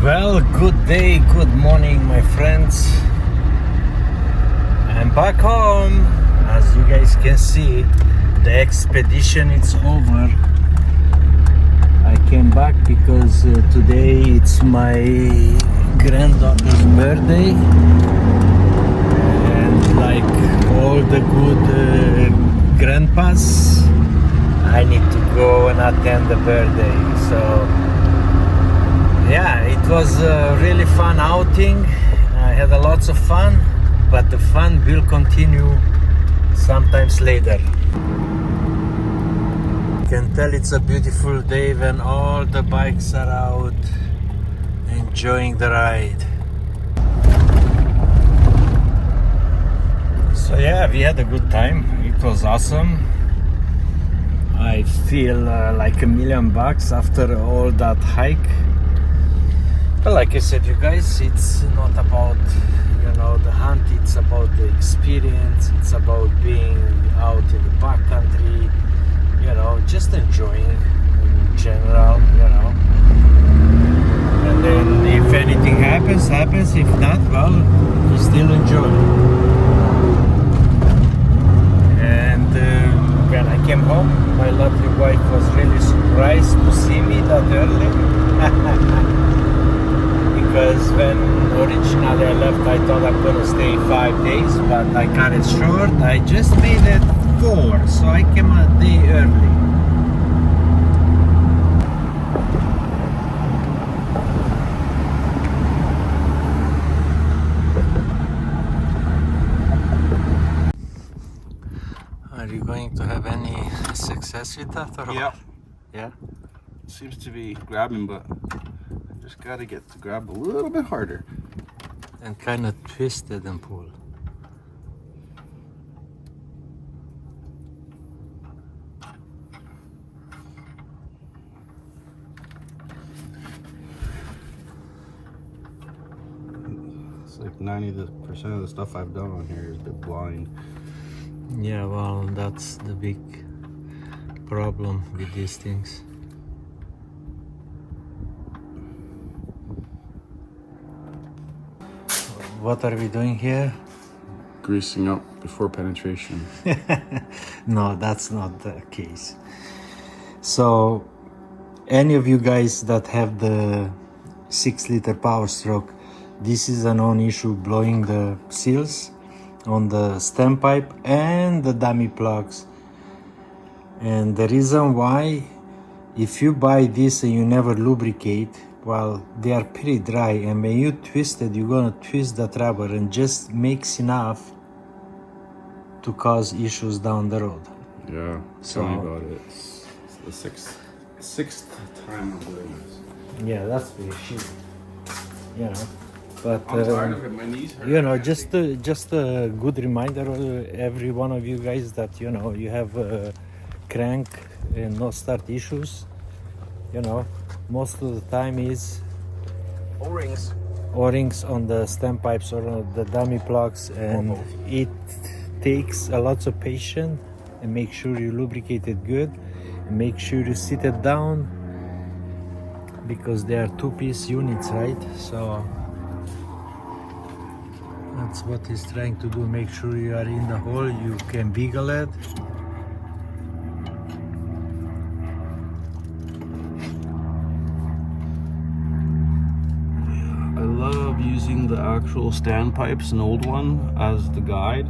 Well, good day, good morning, my friends. I'm back home. As you guys can see, the expedition is over. I came back because today it's my granddaughter's birthday, and like all the good grandpas, I need to go and attend the birthday. So yeah, it was a really fun outing. I had a lots of fun, but the fun will continue sometimes later. You can tell it's a beautiful day when all the bikes are out enjoying the ride. So yeah, we had a good time. It was awesome. I feel like $1,000,000 after all that hike. But like I said, you guys, it's not about, the hunt. It's about the experience. It's about being out in the backcountry, just enjoying in general, And then if anything happens. If not, well, you still enjoy. And when I came home, my lovely wife was really surprised to see me that early. Because when originally I left, I thought I'm gonna stay 5 days, but I cut it short. I just made it 4, so I came a day early. Are you going to have any success with that? Or Yeah. Yeah? Seems to be grabbing, but I just gotta get to grab a little bit harder. And kind of twisted and pull. It's like 90% of the stuff I've done on here is the blind. Yeah, well, that's the big problem with these things. What are we doing here? Greasing up before penetration. No, that's not the case. So, any of you guys that have the 6-liter Powerstroke, this is a non-issue blowing the seals on the stem pipe and the dummy plugs. And the reason why, if you buy this and you never lubricate, well, they are pretty dry, and when you twist it, you're gonna twist that rubber and just makes enough to cause issues down the road. Yeah, tell me about it. It's the sixth time I'm doing this. Yeah, that's pretty shit. But I'm tired of it, my knees hurt. just a good reminder to every one of you guys that you have crank and no start issues. Most of the time is O-rings on the stem pipes or on the dummy plugs, and it takes a lot of patience. And make sure you lubricate it good, and make sure you sit it down, because they are 2-piece units, right? So that's what he's trying to do. Make sure you are in the hole, you can wiggle it. I love using the actual standpipes, an old one, as the guide,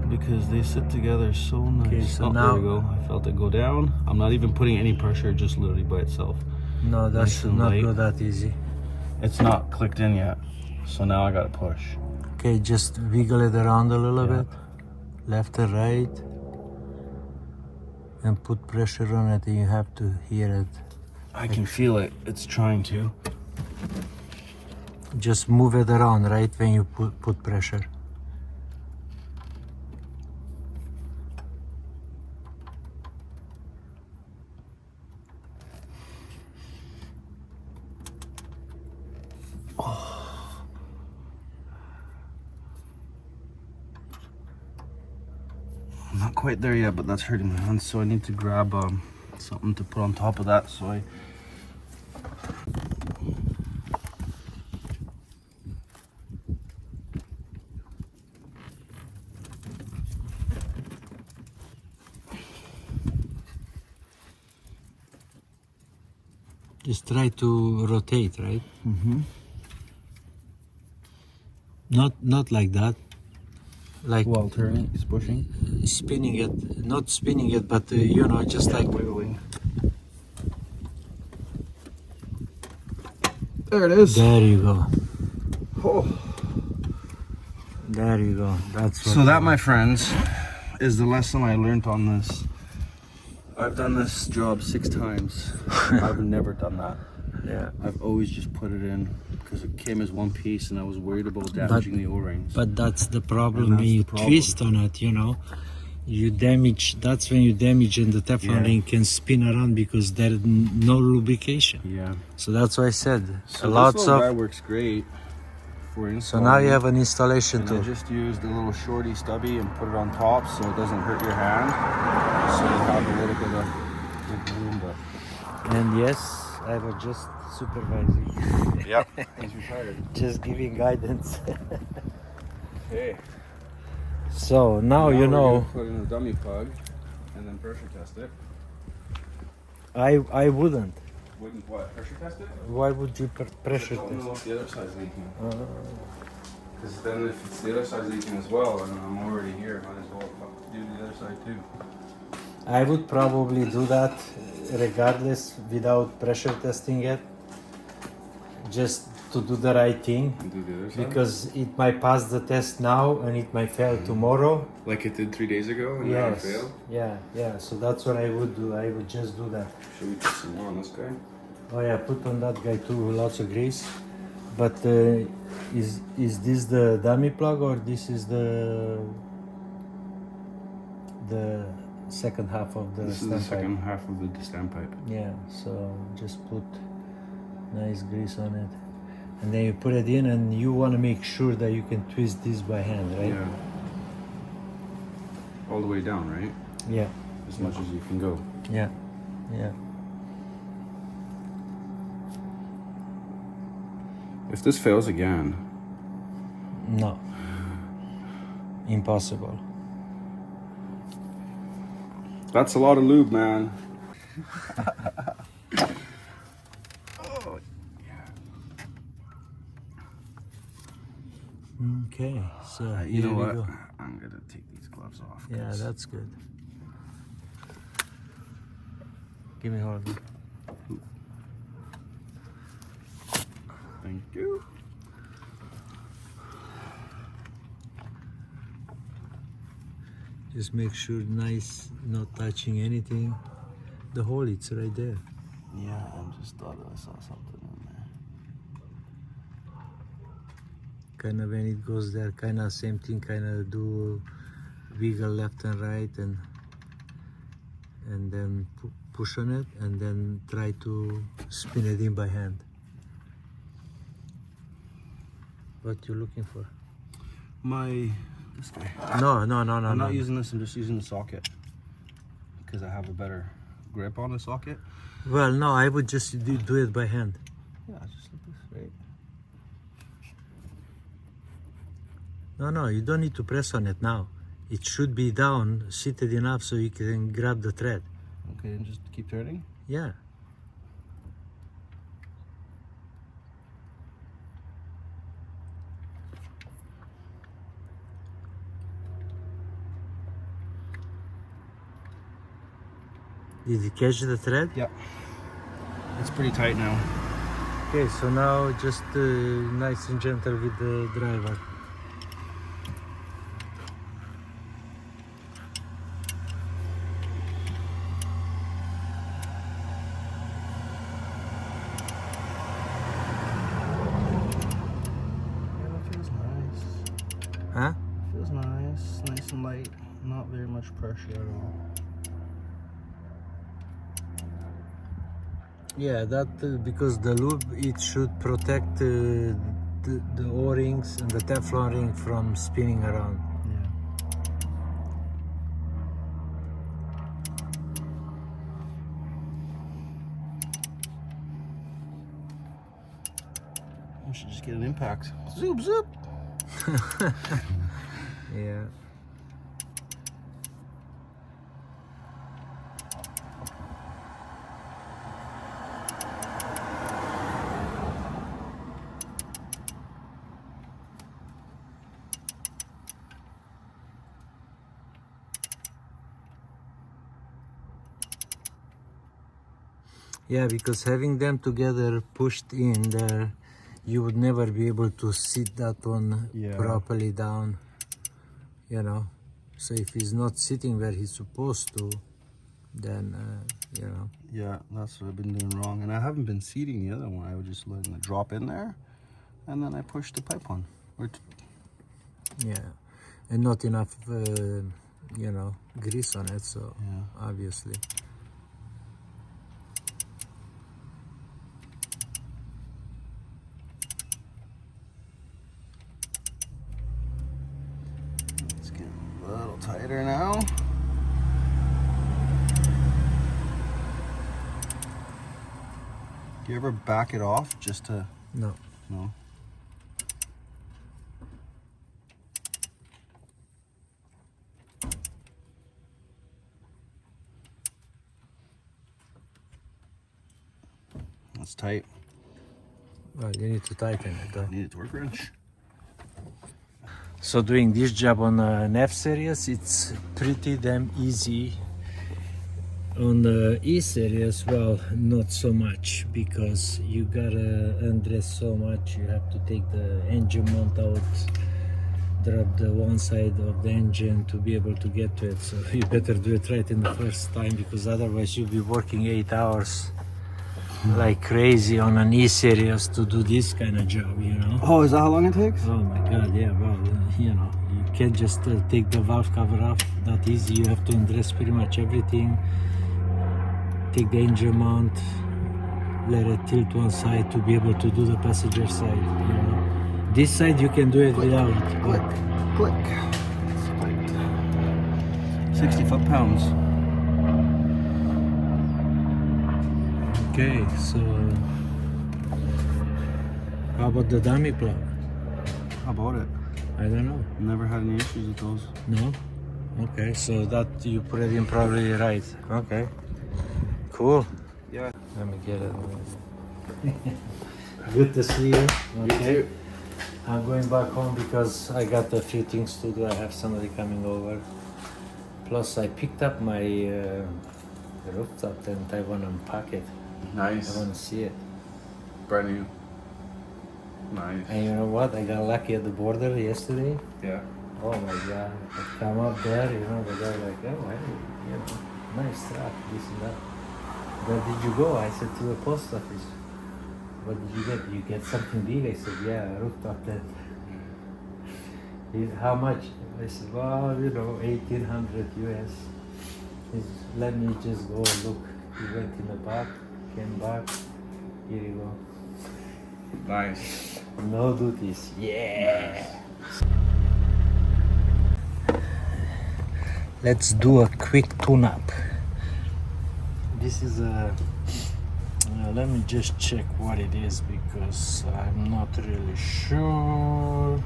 because they sit together so nice. Okay, so there we go. I felt it go down. I'm not even putting any pressure, just literally by itself. No, that should not go that easy. It's not clicked in yet, so now I gotta push. Okay, just wiggle it around a little bit, left and right, and put pressure on it, and you have to hear it. I can feel it. It's trying to. Just move it around, right, when you put pressure. I'm not quite there yet, but that's hurting my hands, so I need to grab something to put on top of that, so I Just try to rotate, right? Mm-hmm. Not like that. Like While turning, it's pushing. spinning it, not spinning it, but you know, just like Wiggling. There it is. there you go. Oh. There you go. That's what So that, my friends, is the lesson I learned on this. I've done this job 6 times. I've never done that. yeah. I've always just put it in because it came as one piece and I was worried about damaging the O-rings. But that's the problem And that's when you the problem. twist on it, you know. You damage, that's when you damage, and the Teflon ring can spin around because there's no lubrication. Yeah. So that's why I said So lots this little guy of. works great for So installing. now you have an installation And tool. I just used a little shorty stubby and put it on top so it doesn't hurt your hand. So you have a little bit of room, but And yes, I was just supervising. yep, he's retired. Just giving guidance. Okay. So now you we're know. gonna put in a dummy plug and then pressure test it. I wouldn't. Wouldn't what? Pressure test it? Why would you pressure Don't test? know if the other side's leaking. Because then if it's the other side's leaking as well, and I'm already here, might as well do the other side too. I would probably do that regardless without pressure testing it, just to do the right thing, And do the other side? because it might pass the test now and it might fail tomorrow. Like it did 3 days ago and now it Yes. failed? Yeah. So that's what I would do. I would just do that. Should we put some more on this guy? Oh yeah, put on that guy too, lots of grease. But is this the dummy plug or this is the second half of the This is the standpipe? second half of the standpipe. Yeah, so just put nice grease on it. And then you put it in and you want to make sure that you can twist this by hand, right? Yeah. All the way down, right? Yeah, As much as you can go. yeah. If this fails again, No. Impossible. that's a lot of lube, man. Okay, so You know here we what? go. I'm gonna take these gloves off. Yeah, 'cause that's good. Give me hold. Thank you. Just make sure nice, not touching anything. The hole, it's right there. Yeah, I just thought I saw something in there. Kind of when it goes there, kind of same thing, kind of do wiggle left and right and then push on it and then try to spin it in by hand. What you looking for? This guy. No. I'm no. not using this, I'm just using the socket. Because I have a better grip on the socket. Well, no, I would just do it by hand. Yeah, just like this, right? No, you don't need to press on it now. It should be down, seated enough so you can grab the thread. Okay, and just keep turning. Yeah. Did you catch the thread? Yeah. It's pretty tight now. Okay, so now just nice and gentle with the driver. Yeah, it feels nice. Huh? Feels nice and light. Not very much pressure at all. Yeah, that because the lube, it should protect the O-rings and the Teflon ring from spinning around. Yeah. We should just get an impact. Zoop, zoop. Yeah. Yeah, because having them together pushed in there, you would never be able to sit that one properly down, you know. So if he's not sitting where he's supposed to, then, you know. Yeah, that's what I've been doing wrong. And I haven't been seating the other one. I was just letting it drop in there, and then I push the pipe on. Yeah, and not enough, you know, grease on it, so obviously. It's getting a little tighter now. Do you ever back it off just to... No. No? That's tight. Well, you need to tighten it though. Need a torque wrench. So doing this job on an F series, it's pretty damn easy. On the E series, well, not so much, because you gotta undress so much. You have to take the engine mount out, drop the one side of the engine to be able to get to it. So you better do it right in the first time, because otherwise you'll be working 8 hours like crazy on an E series to do this kind of job, you know. Oh, is that how long it takes? Oh my god, yeah, well, you know, you can't just take the valve cover off that easy. You have to undress pretty much everything, take the engine mount, let it tilt one side to be able to do the passenger side, you know. This side you can do it without. Click, click. 60 foot-pounds. Okay, so how about the dummy plug? How about it? I don't know. Never had any issues with those. No? Okay, so that you put it in probably right. Okay. Cool. Yeah. Let me get it. Good to see you. Okay. I'm going back home because I got a few things to do. I have somebody coming over. Plus, I picked up my rooftop and I want to unpack it. Nice. I want to see it. Brand new. Nice. And you know what? I got lucky at the border yesterday. Yeah. Oh my god. I come up there, you know, the guy like, oh, hey, you know, nice truck, this and that. Where did you go? I said, to the post office. What did you get? You get something big? I said, yeah, a rooftop tent. How much? I said, well, you know, 1800 US. He said, let me just go look. He went in the back, came back. Here you go. Nice. No duties. Yeah. Let's do a quick tune-up. This is a. Let me just check what it is because I'm not really sure.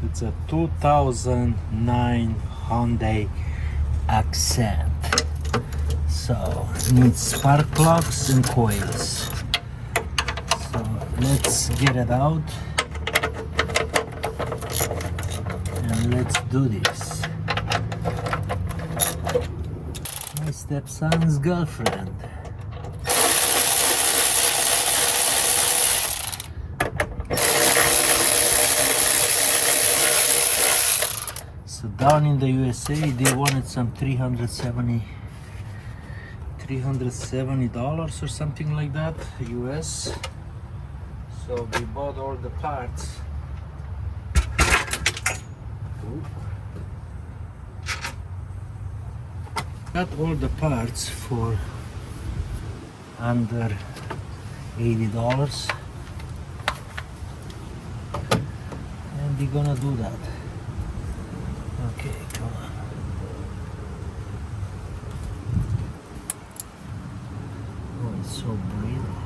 It's a 2009 Hyundai Accent. So needs spark plugs and coils. So let's get it out and let's do this. My stepson's girlfriend. So down in the USA they wanted some $370 or something like that US. So we bought all the parts. Got all the parts for under $80, and we're gonna do that. Okay, come on. Oh, it's so brittle.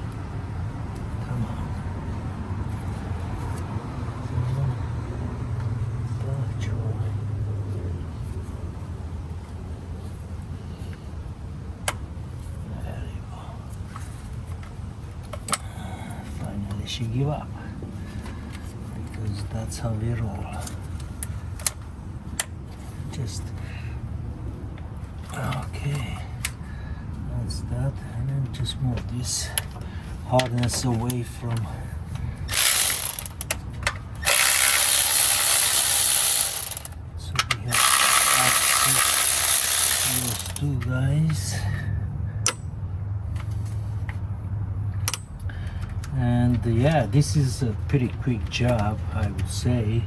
Come on. She give up because that's how we roll. Just okay. Okay, that's that, and then just move this harness away from. So we have access to those two guys. And yeah, this is a pretty quick job, I would say.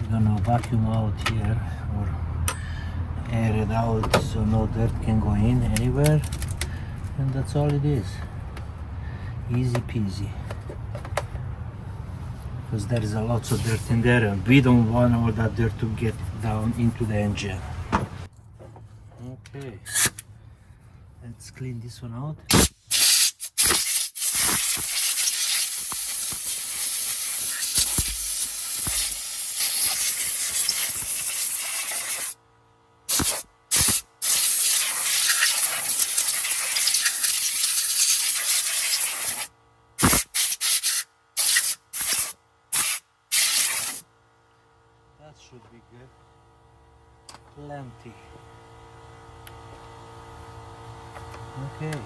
We're gonna vacuum out here or air it out so no dirt can go in anywhere, and that's all it is. Easy peasy, because there is a lot of dirt in there and we don't want all that dirt to get down into the engine. Okay, let's clean this one out. That should be good. Plenty. Okay.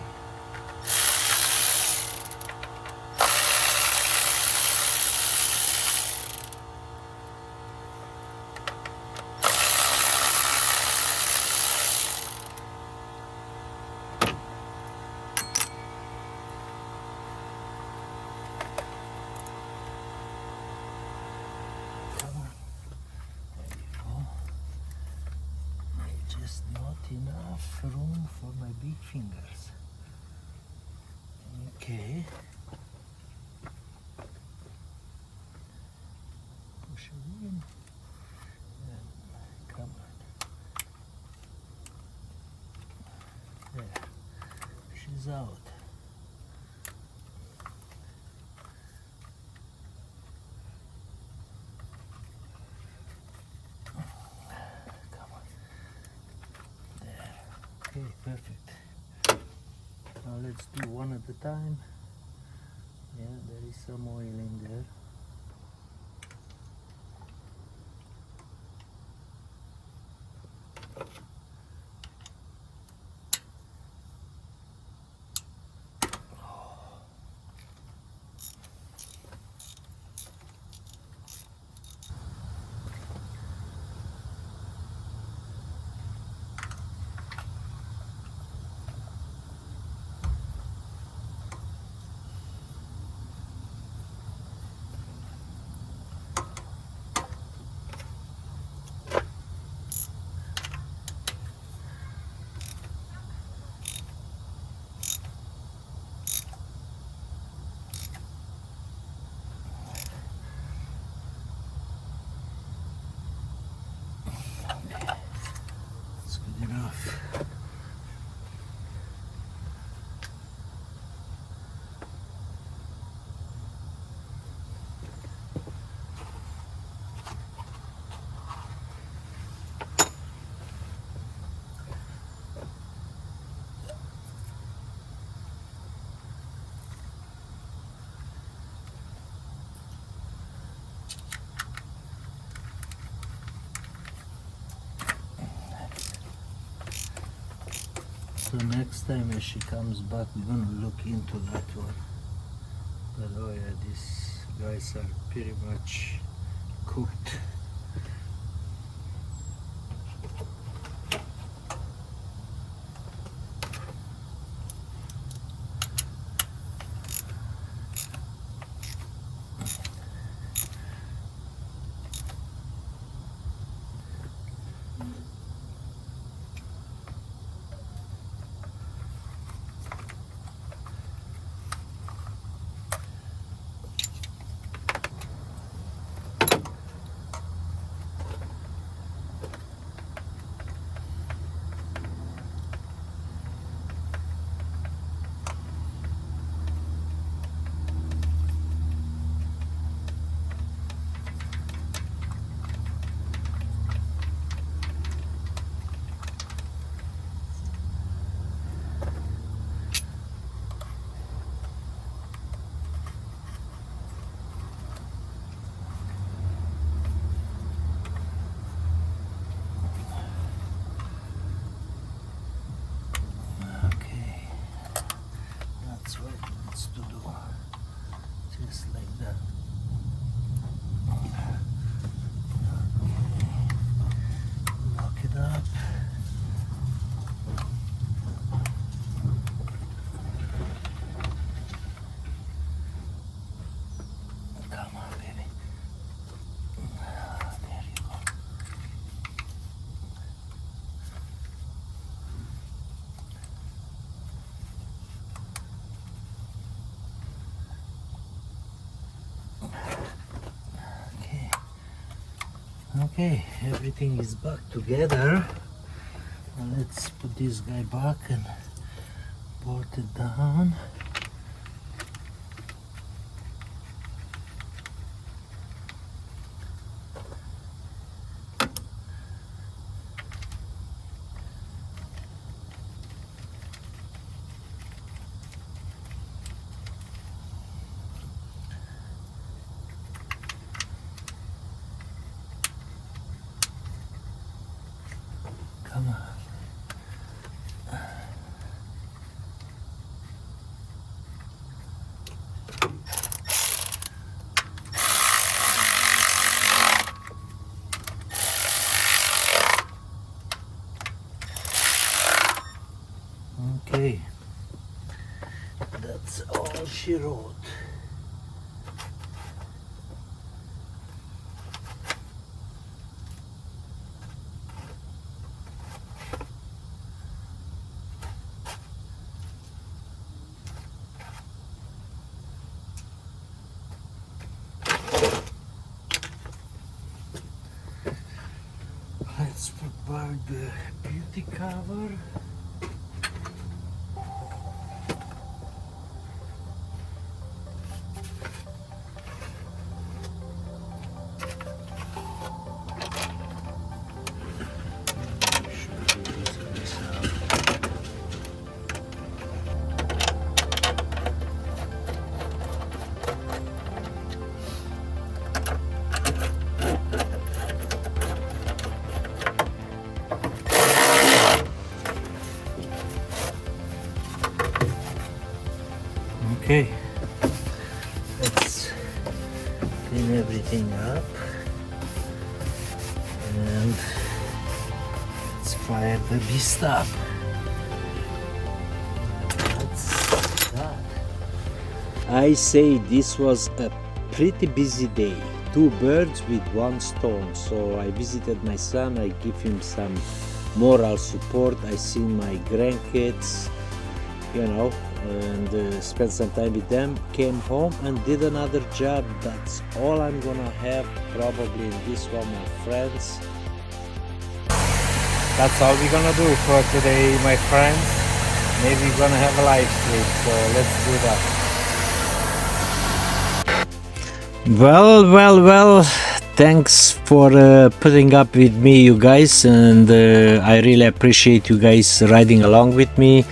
Just not enough room for my big fingers. Okay. Push it in. And come on. There. She's out. Okay, perfect. Now let's do one at a time. Yeah, there is some oil in there. That's good enough. So next time as she comes back, we're gonna look into that one. But oh yeah, these guys are pretty much cooked. Okay, everything is back together. Now let's put this guy back and bolt it down. Come on. Okay, that's all she wrote. Let's put back the beauty cover. Okay, let's clean everything up and let's fire the beast up. That's that. I say this was a pretty busy day. 2 birds with 1 stone. So I visited my son, I give him some moral support. I seen my grandkids, you know, and spent some time with them, came home and did another job. That's all I'm gonna have probably in this one, my friends. That's all we're gonna do for today, my friends. Maybe we're gonna have a live stream, so let's do that. Well, thanks for putting up with me, you guys, and I really appreciate you guys riding along with me.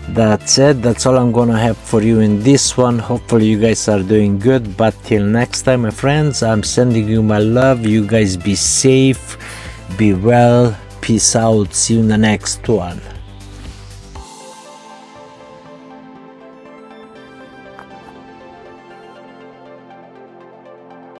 That's it, that's all I'm gonna have for you in this one. Hopefully you guys are doing good, but till next time, my friends, I'm sending you my love. You guys be safe, be well, peace out, see you in the next one.